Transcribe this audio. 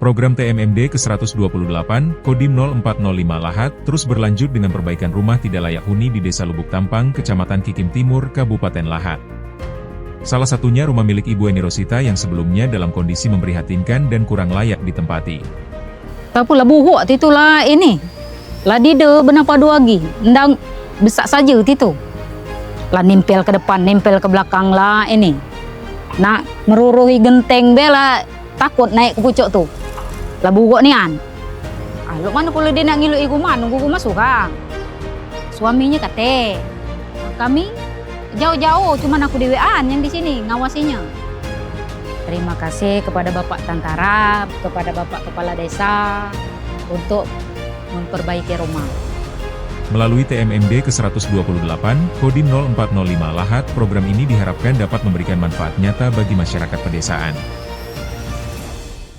Program TMMD ke-128, Kodim 0405 Lahat, terus berlanjut dengan perbaikan rumah tidak layak huni di Desa Lubuk Tampang, Kecamatan Kikim Timur, Kabupaten Lahat. Salah satunya rumah milik Ibu Eni Rosita yang sebelumnya dalam kondisi memprihatinkan dan kurang layak ditempati. Tapi lah buhuk itulah ini. Lah dide benapa dua lagi. Ndang besar saja itu. Lah nempel ke depan, nempel ke belakang lah ini. Nak meruruhi genteng bela takut naik ke pucuk tu. Lah buhuk ni an. Lo mana kalau dia nak ngilu iku man, nunggu masuk kan. Suaminya kata, kami jauh-jauh, cuman aku dewean yang di sini ngawasinya. Terima kasih kepada Bapak Tantara, kepada Bapak Kepala Desa untuk memperbaiki rumah. Melalui TMMD ke-128, Kodim 0405 Lahat, program ini diharapkan dapat memberikan manfaat nyata bagi masyarakat pedesaan.